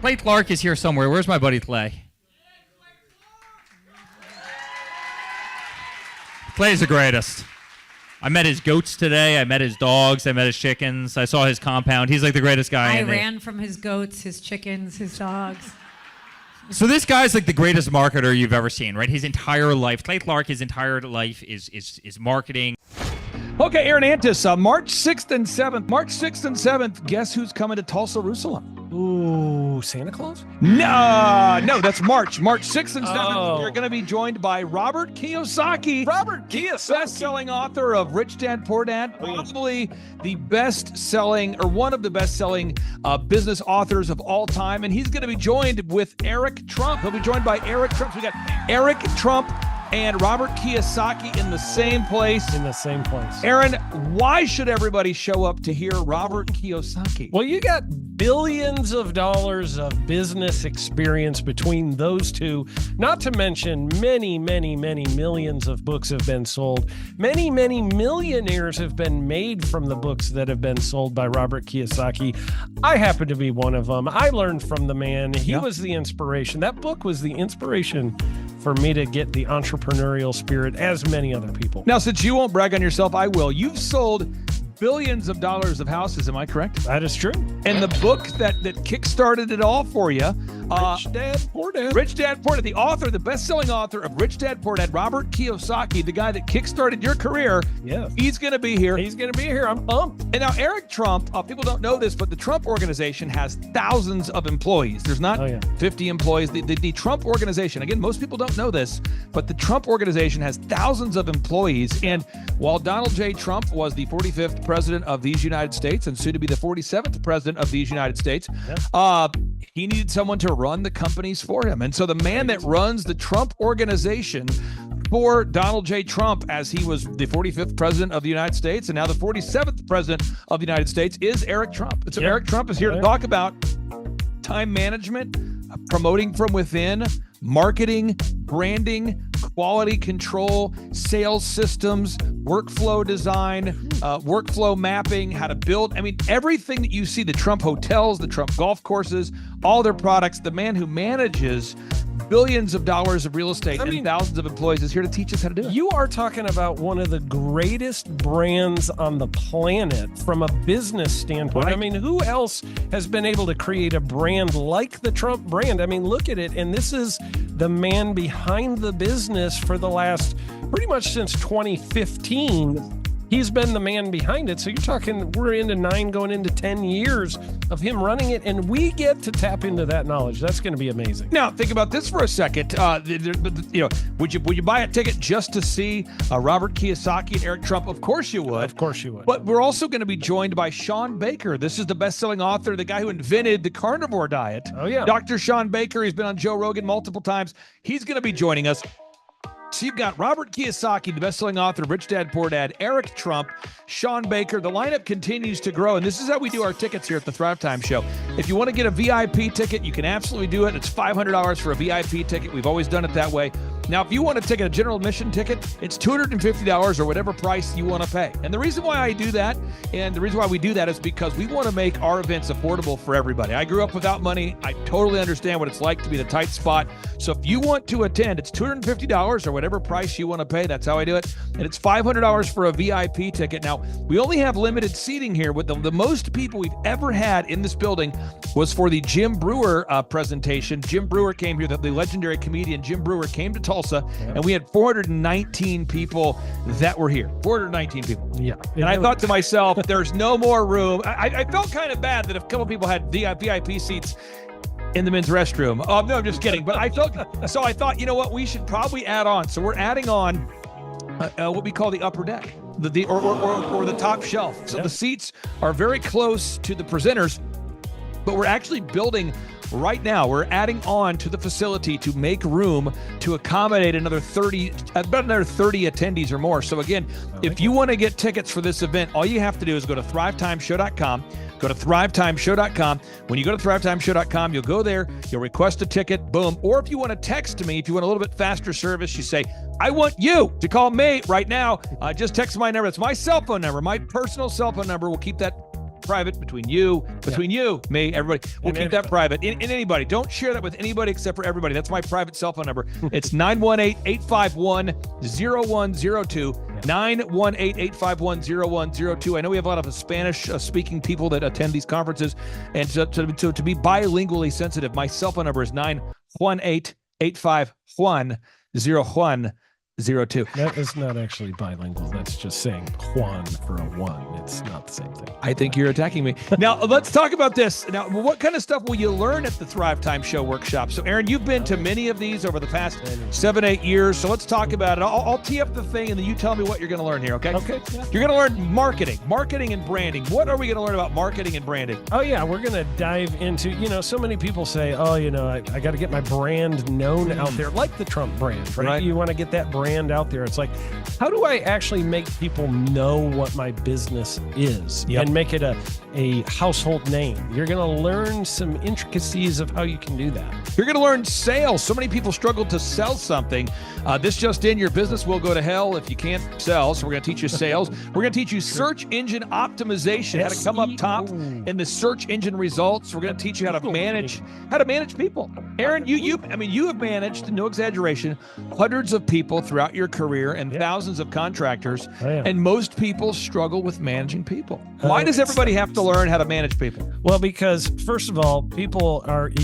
Clay Clark is here somewhere. Where's my buddy Clay? Clay's the greatest. I met his goats today. I met his dogs. I met his chickens. I saw his compound. He's like the greatest guy. I ran from his goats, his chickens, his dogs. So this guy's like the greatest marketer you've ever seen, right? His entire life, Clay Clark, his entire life is marketing. Okay, Aaron Antis, March 6th and 7th. March 6th and 7th, guess who's coming to Tulsa, Jerusalem? Ooh, Santa Claus? No, that's March. March 6th and 7th, Oh. You're going to be joined by Robert Kiyosaki. Robert Kiyosaki. Best-selling author of Rich Dad, Poor Dad. Probably the best-selling, or one of the best-selling business authors of all time. And he's going to be joined with Eric Trump. He'll be joined by Eric Trump. So we got Eric Trump and Robert Kiyosaki in the same place. Aaron, why should everybody show up to hear Robert Kiyosaki? Well, you got billions of dollars of business experience between those two, not to mention many, many, many millions of books have been sold. Many, many millionaires have been made from the books that have been sold by Robert Kiyosaki. I happen to be one of them. I learned from the man. He was the inspiration. That book was the inspiration for me to get the entrepreneurial spirit, as many other people. Now, since you won't brag on yourself, I will. You've sold billions of dollars of houses, am I correct? That is true. And the book that kickstarted it all for you, Rich Dad, Poor Dad. Rich Dad, Poor Dad, the author, the best-selling author of Rich Dad, Poor Dad, Robert Kiyosaki, the guy that kickstarted your career. Yeah. He's going to be here. He's going to be here. I'm pumped. And now Eric Trump, people don't know this, but the Trump organization has thousands of employees. There's not 50 employees. The Trump organization, again, most people don't know this, but the Trump organization has thousands of employees. And while Donald J. Trump was the 45th president of these United States and soon to be the 47th president of these United States, he needed someone to run the companies for him. And so the man that runs the Trump organization for Donald J. Trump, as he was the 45th president of the United States and now the 47th president of the United States, is Eric Trump. And so Eric Trump is here to talk about time management, promoting from within, marketing, branding, quality control, sales systems, workflow design, workflow mapping, how to build. I mean, everything that you see, the Trump hotels, the Trump golf courses, all their products, the man who manages billions of dollars of real estate and thousands of employees is here to teach us how to do it. You are talking about one of the greatest brands on the planet from a business standpoint. Right. I mean, who else has been able to create a brand like the Trump brand? I mean, look at it. And this is the man behind the business for the last pretty much since 2015. He's been the man behind it. So you're talking, we're into 9 going into 10 years of him running it, and we get to tap into that knowledge. That's going to be amazing. Now, think about this for a second. Would you buy a ticket just to see Robert Kiyosaki and Eric Trump? Of course you would. Of course you would. But we're also going to be joined by Sean Baker. This is the best-selling author, the guy who invented the carnivore diet. Oh, yeah. Dr. Sean Baker. He's been on Joe Rogan multiple times. He's going to be joining us. So you've got Robert Kiyosaki, the best-selling author of Rich Dad, Poor Dad, Eric Trump, Sean Baker. The lineup continues to grow, and this is how we do our tickets here at the Thrivetime Show. If you want to get a VIP ticket, you can absolutely do it. It's $500 for a VIP ticket. We've always done it that way. Now, if you want to take a general admission ticket, it's $250 or whatever price you want to pay. And the reason why I do that, and the reason why we do that is because we want to make our events affordable for everybody. I grew up without money. I totally understand what it's like to be in a tight spot. So if you want to attend, it's $250 or whatever price you want to pay. That's how I do it. And it's $500 for a VIP ticket. Now, we only have limited seating here. With the most people we've ever had in this building was for the Jim Brewer presentation. Jim Brewer came here, the legendary comedian Jim Brewer came to Tulsa, and we had 419 people that were here. 419 people. Yeah. And I thought to myself, there's no more room. I felt kind of bad that a couple people had VIP seats in the men's restroom. Oh, no, I'm just kidding. But I thought, you know what? We should probably add on. So we're adding on what we call the upper deck, or the top shelf. So the seats are very close to the presenters, but we're actually building right now. We're adding on to the facility to make room to accommodate about another 30 attendees or more. So again, if you want to get tickets for this event, all you have to do is go to thrivetimeshow.com. Go to thrivetimeshow.com. When you go to thrivetimeshow.com, you'll go there, you'll request a ticket, boom. Or if you want to text me, if you want a little bit faster service, you say, I want you to call me right now. Just text my number. It's my cell phone number, my personal cell phone number. We'll keep that private between you, me, everybody. We'll keep that private. And anybody, don't share that with anybody except for everybody. That's my private cell phone number. It's 918-851-0102. 918-851-0102. I know we have a lot of Spanish-speaking people that attend these conferences, and so to be bilingually sensitive, my cell phone number is 918-851-0102. That is not actually bilingual. That's just saying Juan for a one. It's not the same thing. I think you're attacking me. Now, let's talk about this. Now, what kind of stuff will you learn at the Thrivetime Show workshop? So, Aaron, you've been to many of these over the past 7-8 years. So let's talk about it. I'll tee up the thing, and then you tell me what you're going to learn here, okay? Okay. You're going to learn marketing and branding. What are we going to learn about marketing and branding? Oh, yeah. We're going to dive into, so many people say, I got to get my brand known out there, like the Trump brand, right? You want to get that brand out there. It's like, how do I actually make people know what my business is and make it a household name? You're going to learn some intricacies of how you can do that. You're going to learn sales. So many people struggle to sell something. This just in, your business will go to hell if you can't sell. So we're going to teach you sales. We're going to teach you search engine optimization, how to come up top in the search engine results. We're going to teach you how to manage people. Aaron, you have managed, no exaggeration, hundreds of people throughout your career and thousands of contractors. And most people struggle with managing people. Why does everybody have to learn how to manage people? Well, because first of all, you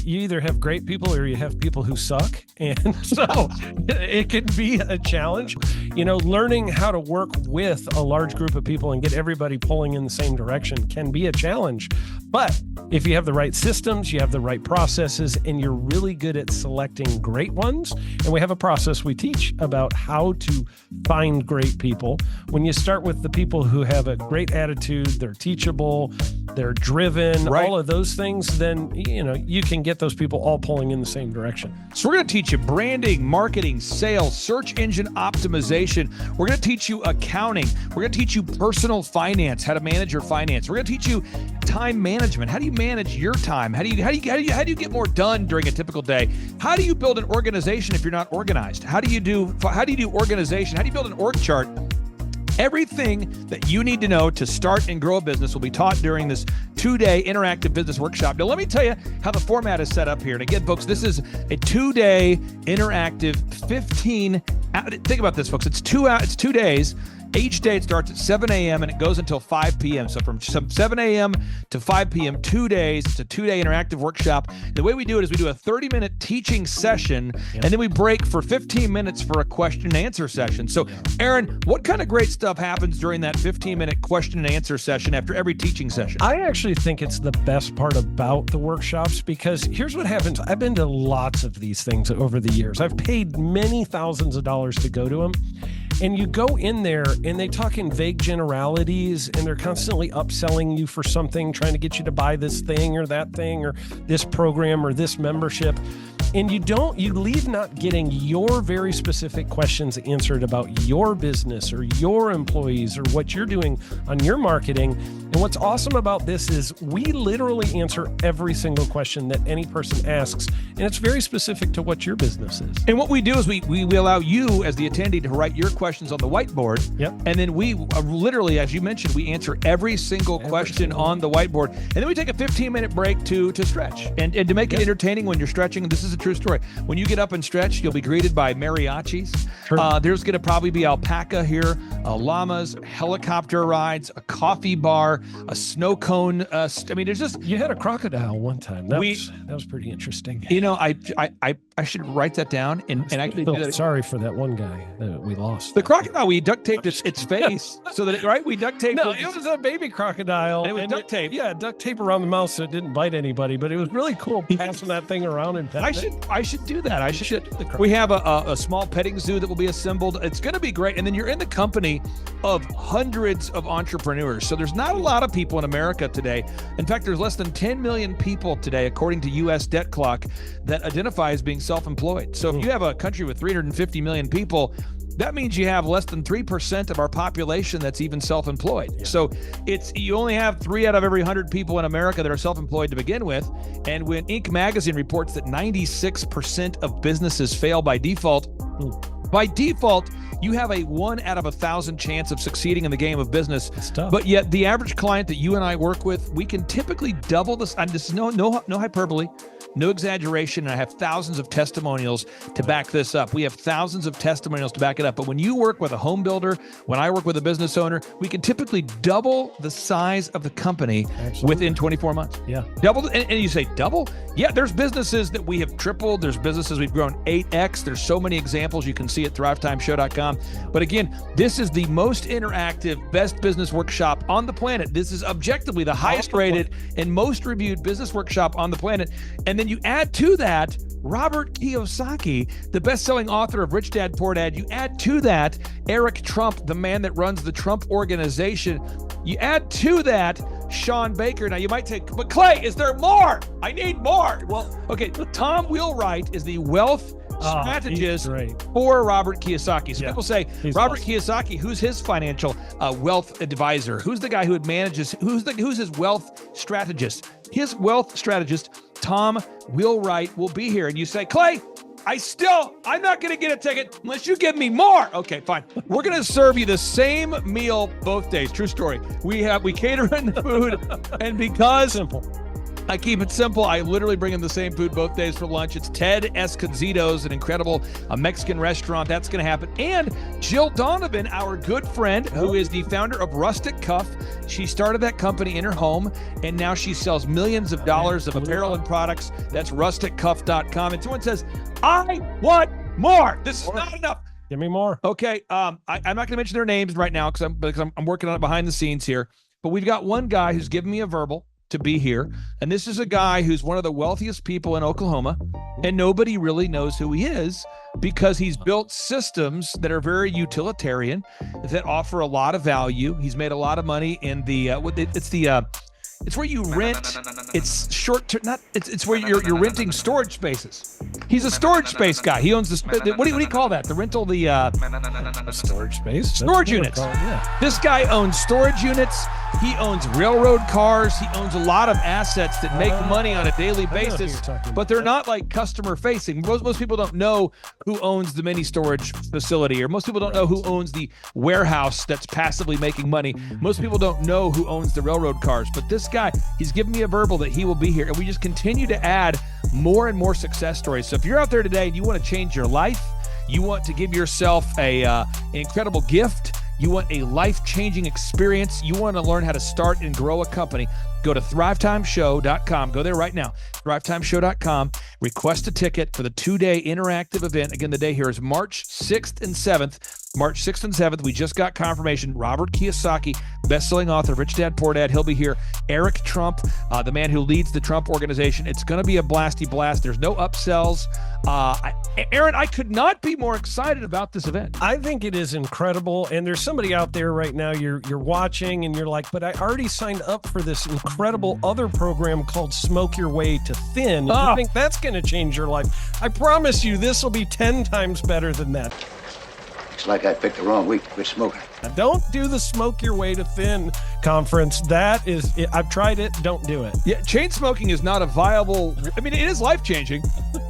either have great people or you have people who suck. And so it can be a challenge. Learning how to work with a large group of people and get everybody pulling in the same direction can be a challenge. But if you have the right systems, you have the right processes, and you're really good at selecting great ones, and we have a process we teach about how to find great people. When you start with the people who have a great attitude, they're teachable, they're driven, all of those things, then, you can get those people all pulling in the same direction. So we're going to teach you branding, marketing, sales, search engine optimization. We're going to teach you accounting. We're going to teach you personal finance, how to manage your finance. We're going to teach you time management. How do you manage your time? How do you get more done during a typical day? How do you build an organization if you're not organized? How do you do organization? How do you build an org chart? Everything that you need to know to start and grow a business will be taught during this 2-day interactive business workshop. Now, let me tell you how the format is set up here. And again, folks, this is a 2-day interactive 15. Think about this, folks. It's 2 days. Each day it starts at 7 a.m. and it goes until 5 p.m. So from 7 a.m. to 5 p.m., 2 days. It's a 2-day interactive workshop. The way we do it is we do a 30-minute teaching session, and then we break for 15 minutes for a question and answer session. So, Aaron, what kind of great stuff happens during that 15-minute question and answer session after every teaching session? I actually think it's the best part about the workshops, because here's what happens. I've been to lots of these things over the years. I've paid many thousands of dollars to go to them. And you go in there and they talk in vague generalities, and they're constantly upselling you for something, trying to get you to buy this thing or that thing or this program or this membership. And you leave not getting your very specific questions answered about your business or your employees or what you're doing on your marketing. And what's awesome about this is we literally answer every single question that any person asks, and it's very specific to what your business is. And what we do is we allow you as the attendee to write your questions on the whiteboard. And then we literally, as you mentioned, we answer every single question on the whiteboard. And then we take a 15-minute break to stretch and to make it entertaining when you're stretching. This is a true story. When you get up and stretch, you'll be greeted by mariachis. There's going to probably be alpaca here, llamas, helicopter rides, a coffee bar, a snow cone. There's just... You had a crocodile one time. That was pretty interesting. I should write that down and actually do that. Sorry for that one guy that we lost. The crocodile, we duct taped its face so that we duct taped. No, it was a baby crocodile. And it was duct tape. Yeah, duct tape around the mouth so it didn't bite anybody. But it was really cool passing that thing around and petting I should do that. We have a small petting zoo that will be assembled. It's going to be great. And then you're in the company of hundreds of entrepreneurs. So there's not a lot of people in America today. In fact, there's less than 10 million people today, according to U.S. Debt Clock, that identify as being self-employed. So if you have a country with 350 million people, that means you have less than 3% of our population that's even self-employed. So you only have 3 out of every 100 people in America that are self-employed to begin with. And when Inc. magazine reports that 96% of businesses fail by default, By default, you have a 1 out of 1,000 chance of succeeding in the game of business. It's tough. But yet the average client that you and I work with, we can typically double this. And this is no hyperbole, no exaggeration. And I have thousands of testimonials to back this up. We have thousands of testimonials to back it up. But when you work with a home builder, when I work with a business owner, we can typically double the size of the company within 24 months. Yeah. Double. And you say double? Yeah, there's businesses that we have tripled. There's businesses we've grown 8x. There's so many examples you can see at thrivetimeshow.com. But again, this is the most interactive, best business workshop on the planet. This is objectively the highest rated and most reviewed business workshop on the planet. And then you add to that Robert Kiyosaki, the best-selling author of Rich Dad, Poor Dad. You add to that Eric Trump, the man that runs the Trump Organization. You add to that Sean Baker. Now you might say, but Clay, is there more? I need more. Well, okay, Tom Wheelwright is the wealth strategist for Robert Kiyosaki. So people say, Robert Kiyosaki, who's his financial wealth advisor? Who's the guy who manages, who's his wealth strategist? His wealth strategist, Tom Wheelwright, will be here. And you say, Clay, I'm not going to get a ticket unless you give me more. Okay, fine. We're going to serve you the same meal both days. True story. We cater in the food, and because I keep it simple, I literally bring in the same food both days for lunch. It's Ted Escondido's, an incredible Mexican restaurant. That's going to happen. And Jill Donovan, our good friend, who is the founder of Rustic Cuff. She started that company in her home, and now she sells millions of dollars of apparel and products. That's rusticcuff.com. And someone says, I want more. This is not enough. Give me more. Okay. I'm not going to mention their names right now because I'm working on it behind the scenes here. But we've got one guy who's given me a verbal to be here. And this is a guy who's one of the wealthiest people in Oklahoma, and nobody really knows who he is because he's built systems that are very utilitarian, that offer a lot of value. He's made a lot of money in it's where you rent. It's short term. It's where you're renting storage spaces. He's a storage space guy. He owns what do you call that? The rental, storage space. Storage units. This guy owns storage units. He owns railroad cars. He owns a lot of assets that make money on a daily basis, but they're not like customer facing. Most people don't know who owns the mini storage facility, or most people don't know who owns the warehouse that's passively making money. Most people don't know who owns the railroad cars, but this guy, he's given me a verbal that he will be here, and we just continue to add more and more success stories. So if you're out there today and you want to change your life, you want to give yourself an incredible gift, you want a life-changing experience, you want to learn how to start and grow a company, go to thrivetimeshow.com. Go there right now, thrivetimeshow.com. Request a ticket for the 2-day interactive event. Again, the day here is March 6th and 7th. March 6th and 7th, we just got confirmation. Robert Kiyosaki, best-selling author of Rich Dad, Poor Dad, he'll be here. Eric Trump, the man who leads the Trump Organization. It's going to be a blasty blast. There's no upsells. Aaron, I could not be more excited about this event. I think it is incredible. And there's somebody out there right now, you're watching and you're like, but I already signed up for this incredible other program called Smoke Your Way to Thin. You think that's going to change your life? I promise you, this will be 10 times better than that. Looks like I picked the wrong week to quit smoking. Now, don't do the Smoke Your Way to Thin conference. That is, I've tried it. Don't do it. Yeah, chain smoking is not a viable. I mean, it is life-changing.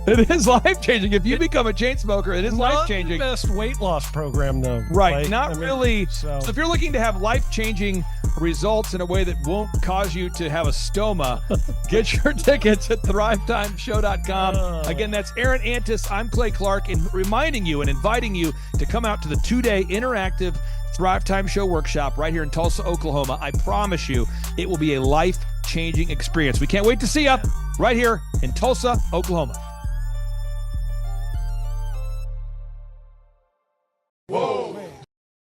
It is life-changing. If you become a chain smoker, it is life-changing. Not the best weight loss program, though. Right, really. So if you're looking to have life-changing results in a way that won't cause you to have a stoma, get your tickets at thrivetimeshow.com. Again, that's Aaron Antis. I'm Clay Clark, and reminding you and inviting you to come out to the 2-day interactive Thrive Time Show workshop right here in Tulsa, Oklahoma. I promise you, it will be a life-changing experience. We can't wait to see you right here in Tulsa, Oklahoma.